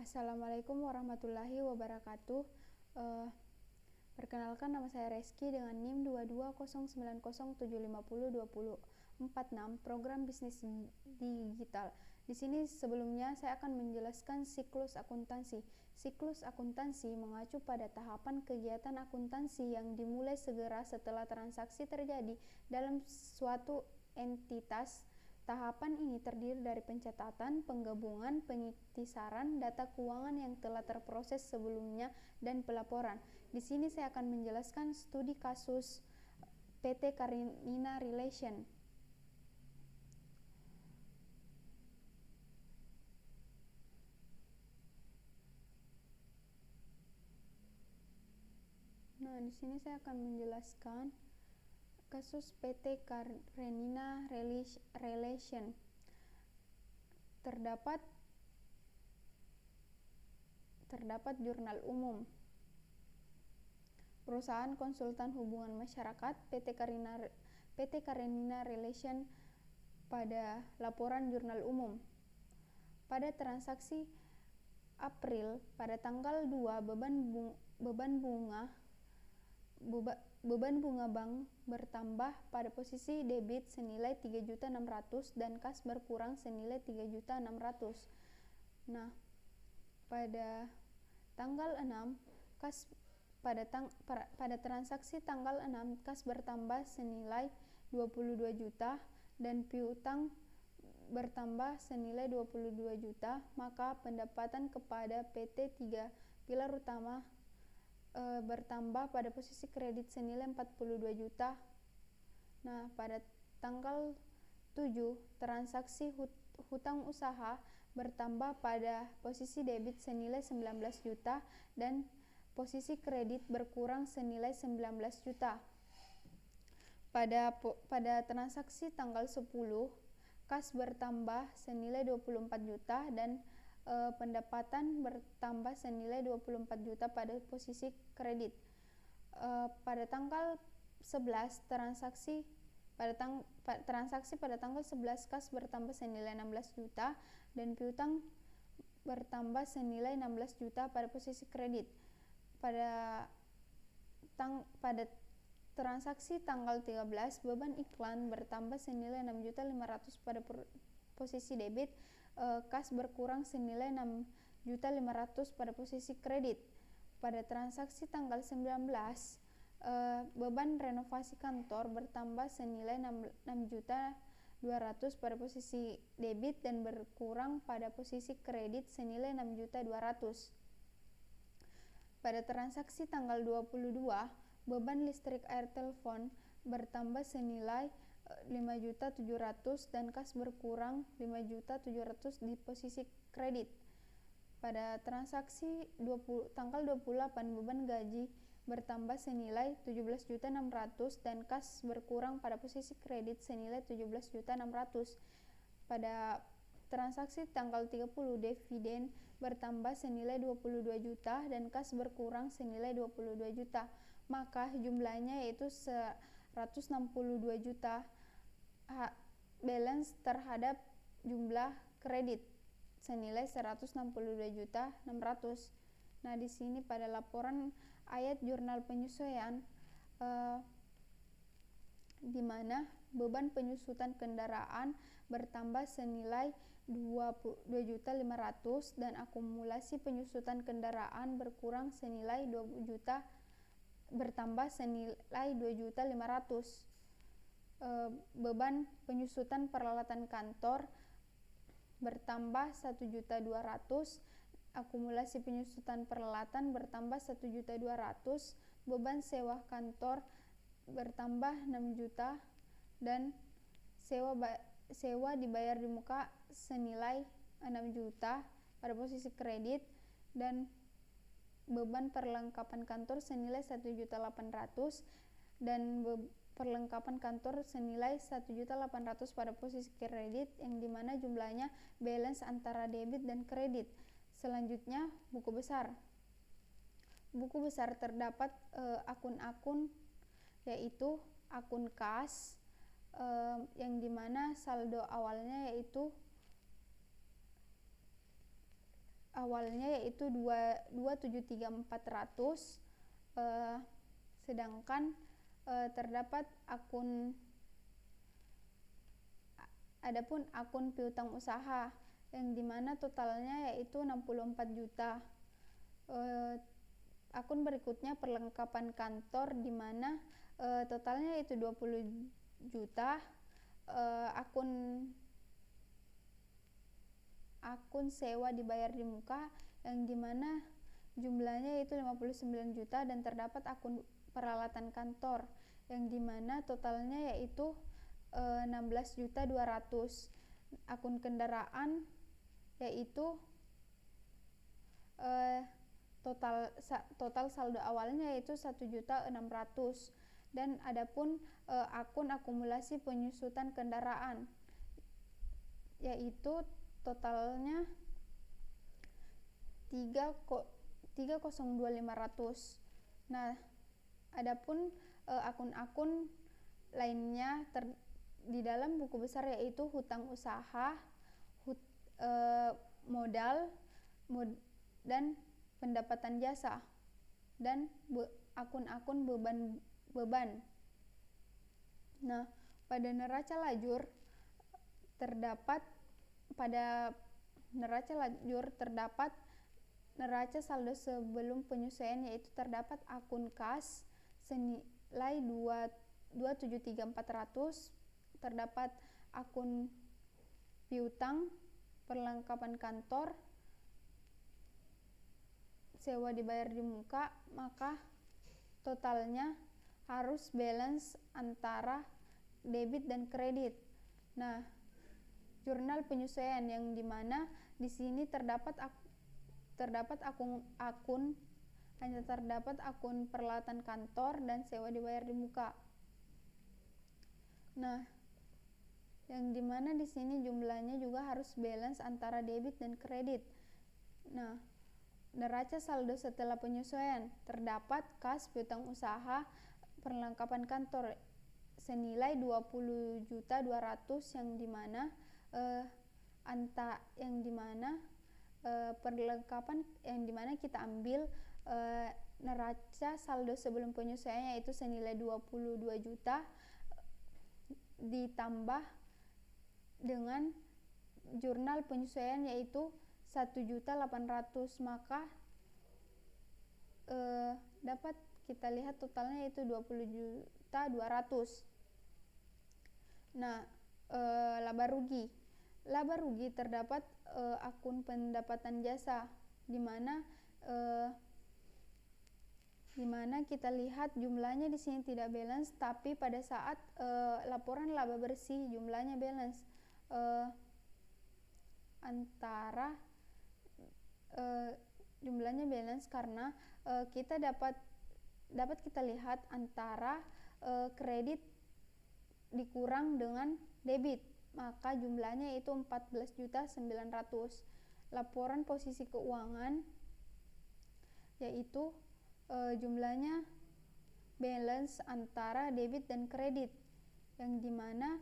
Assalamualaikum warahmatullahi wabarakatuh. Perkenalkan, nama saya Reski dengan NIM 22090750246 program bisnis digital. Di sini sebelumnya saya akan menjelaskan siklus akuntansi. Siklus akuntansi mengacu pada tahapan kegiatan akuntansi yang dimulai segera setelah transaksi terjadi dalam suatu entitas. Tahapan ini terdiri dari pencatatan, penggabungan, pengiktisaran data keuangan yang telah terproses sebelumnya, dan pelaporan. Di sini saya akan menjelaskan studi kasus PT Karenina Relation. Nah, di sini saya akan menjelaskan kasus PT Karenina Relation. Terdapat jurnal umum. Perusahaan konsultan hubungan masyarakat PT Karenina Relation pada laporan jurnal umum. Pada transaksi April pada tanggal 2, beban bunga bank bertambah pada posisi debit senilai 3.600.000 dan kas berkurang senilai 3.600.000. Nah, pada tanggal 6 pada transaksi tanggal 6 kas bertambah senilai 22 juta dan piutang bertambah senilai 22 juta, maka pendapatan kepada PT 3 Pilar Utama bertambah pada posisi kredit senilai 42 juta. Nah, pada tanggal 7 transaksi hutang usaha bertambah pada posisi debit senilai 19 juta dan posisi kredit berkurang senilai 19 juta. Pada transaksi tanggal 10 kas bertambah senilai 24 juta dan pendapatan bertambah senilai 24 juta pada posisi kredit. Pada tanggal 11 transaksi pada tanggal 11 kas bertambah senilai 16 juta dan piutang bertambah senilai 16 juta pada posisi kredit. Pada transaksi tanggal 13 beban iklan bertambah senilai 6.500.000 pada posisi debit, kas berkurang senilai 6.500.000 pada posisi kredit. Pada transaksi tanggal 19 beban renovasi kantor bertambah senilai 6.200.000 pada posisi debit dan berkurang pada posisi kredit senilai 6.200.000. Pada transaksi tanggal 22 beban listrik air telepon bertambah senilai 5.700.000 dan kas berkurang 5.700.000 di posisi kredit. Pada transaksi tanggal 28 beban gaji bertambah senilai 17.600.000 dan kas berkurang pada posisi kredit senilai 17.600.000. Pada transaksi tanggal 30 dividen bertambah senilai 22 juta dan kas berkurang senilai 22 juta. Maka jumlahnya yaitu 162 juta. Balance terhadap jumlah kredit senilai 162.600.000. Nah, di sini pada laporan ayat jurnal penyesuaian di mana beban penyusutan kendaraan bertambah senilai 22.500.000 dan akumulasi penyusutan kendaraan berkurang senilai 2 juta bertambah senilai 2.500.000. Beban penyusutan peralatan kantor bertambah 1.200.000, akumulasi penyusutan peralatan bertambah 1.200.000, beban sewa kantor bertambah 6 juta dan sewa dibayar di muka senilai 6 juta pada posisi kredit dan beban perlengkapan kantor senilai 1.800.000 dan perlengkapan kantor senilai 1.800.000 pada posisi kredit, yang dimana jumlahnya balance antara debit dan kredit. Selanjutnya, buku besar. Buku besar terdapat akun-akun, yaitu akun kas, yang dimana saldo awalnya yaitu awalnya yaitu 273.400, sedangkan terdapat adapun akun piutang usaha yang dimana totalnya yaitu 64 juta. Akun berikutnya perlengkapan kantor dimana totalnya yaitu 20 juta. Akun sewa dibayar di muka yang dimana jumlahnya yaitu 59 juta dan terdapat akun peralatan kantor yang dimana totalnya yaitu 16.200.000. Akun kendaraan yaitu total saldo awalnya yaitu 1.600.000 dan adapun akun akumulasi penyusutan kendaraan yaitu totalnya 302.500. Nah, adapun akun-akun lainnya di dalam buku besar yaitu hutang usaha, modal, dan pendapatan jasa, dan akun-akun beban. Nah, pada neraca lajur terdapat neraca saldo sebelum penyesuaian yaitu terdapat akun kas senilai 273.400, terdapat akun piutang, perlengkapan kantor, sewa dibayar di muka, maka totalnya harus balance antara debit dan kredit. Nah, jurnal penyesuaian yang dimana di sini terdapat hanya terdapat akun peralatan kantor dan sewa dibayar di muka. Nah, yang dimana di sini jumlahnya juga harus balance antara debit dan kredit. Nah, neraca saldo setelah penyesuaian terdapat kas piutang usaha, perlengkapan kantor senilai 20.200.000 perlengkapan yang dimana kita ambil neraca saldo sebelum penyesuaian yaitu senilai 22 juta ditambah dengan jurnal penyesuaian yaitu 1.800.000, maka dapat kita lihat totalnya yaitu 20.200.000. Nah, laba rugi terdapat akun pendapatan jasa di mana kita lihat jumlahnya di sini tidak balance, tapi pada saat laporan laba bersih jumlahnya balance jumlahnya balance karena kita dapat kita lihat antara kredit dikurang dengan debit, maka jumlahnya itu 14.900.000. Laporan posisi keuangan yaitu jumlahnya balance antara debit dan kredit yang dimana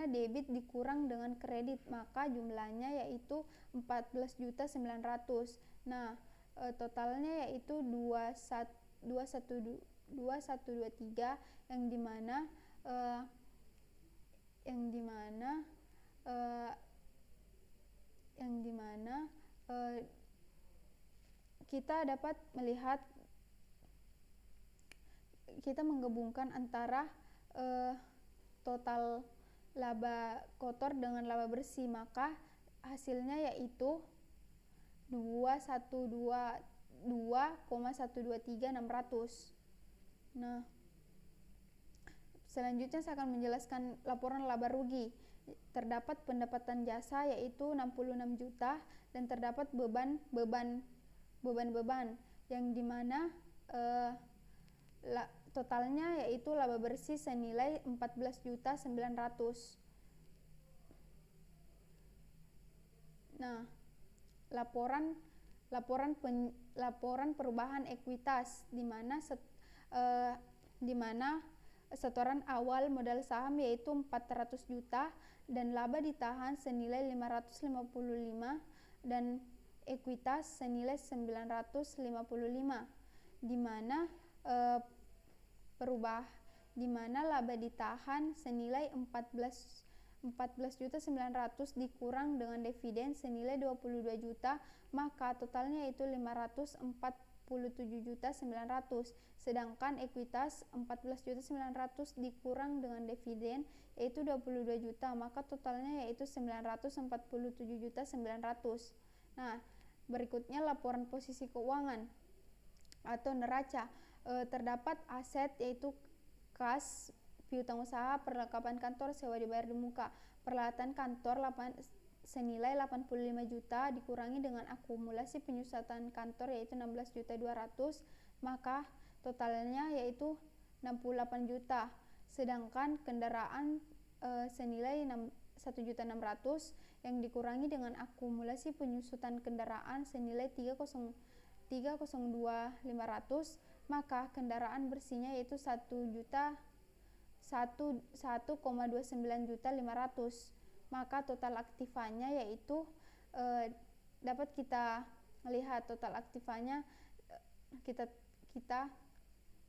debit dikurang dengan kredit, maka jumlahnya yaitu 14.900.000. Nah, totalnya yaitu 2123 yang dimana kita dapat melihat kita menggabungkan antara total laba kotor dengan laba bersih, maka hasilnya yaitu 2.123.600. Nah, selanjutnya saya akan menjelaskan laporan laba rugi. Terdapat pendapatan jasa yaitu 66 juta dan terdapat beban yang dimana totalnya yaitu laba bersih senilai 14.900.000. Nah, laporan perubahan ekuitas di mana setoran awal modal saham yaitu 400 juta dan laba ditahan senilai 555 dan ekuitas senilai 955, di mana di mana laba ditahan senilai 14.900 dikurang dengan dividen senilai 22 juta, maka totalnya itu 547.900, sedangkan ekuitas 14.900 dikurang dengan dividen yaitu 22 juta, maka totalnya yaitu 947.900. Nah, berikutnya laporan posisi keuangan atau neraca. Terdapat aset yaitu kas, piutang usaha, perlengkapan kantor, sewa dibayar di muka. Peralatan kantor senilai 85 juta dikurangi dengan akumulasi penyusutan kantor yaitu 16.200.000, maka totalnya yaitu 68 juta. Sedangkan kendaraan senilai 1.600.000 yang dikurangi dengan akumulasi penyusutan kendaraan senilai 302.500, maka kendaraan bersihnya yaitu 1,29 juta 500, maka total aktifanya yaitu dapat kita lihat total aktifanya, kita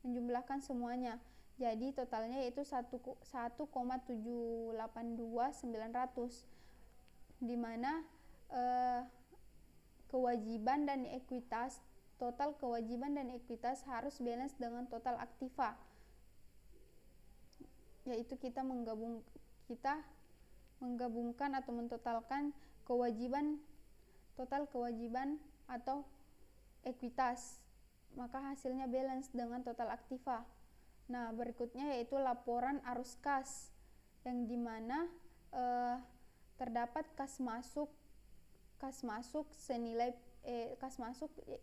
menjumlahkan semuanya, jadi totalnya yaitu 1,782.900, di mana kewajiban dan ekuitas, total kewajiban dan ekuitas harus balance dengan total aktiva, yaitu kita menggabungkan atau mentotalkan total kewajiban atau ekuitas, maka hasilnya balance dengan total aktiva. Nah, berikutnya yaitu laporan arus kas, yang dimana terdapat kas masuk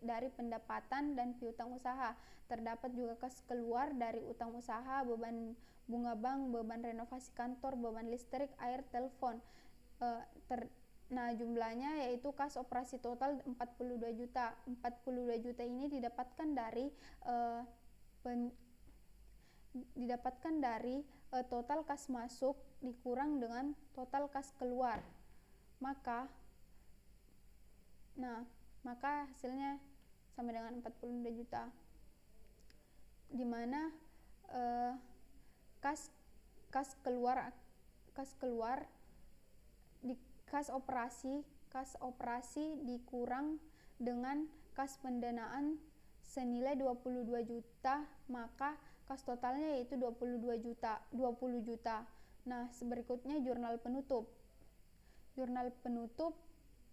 dari pendapatan dan piutang usaha. Terdapat juga kas keluar dari utang usaha, beban bunga bank, beban renovasi kantor, beban listrik, air, telepon. Nah, jumlahnya yaitu kas operasi total 42 juta. 42 juta ini didapatkan dari total kas masuk dikurang dengan total kas keluar. Maka hasilnya sama dengan 42 juta, di mana kas operasi dikurang dengan kas pendanaan senilai 22 juta, maka kas totalnya yaitu 20 juta. Nah, berikutnya jurnal penutup. Jurnal penutup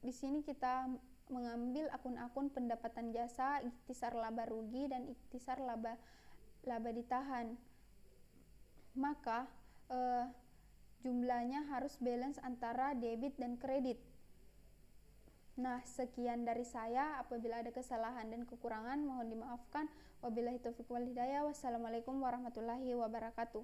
di sini kita mengambil akun-akun pendapatan jasa, ikhtisar laba rugi dan ikhtisar laba ditahan. Maka jumlahnya harus balance antara debit dan kredit. Nah, sekian dari saya. Apabila ada kesalahan dan kekurangan mohon dimaafkan. Wabillahi taufiq wal hidayah. Wassalamualaikum warahmatullahi wabarakatuh.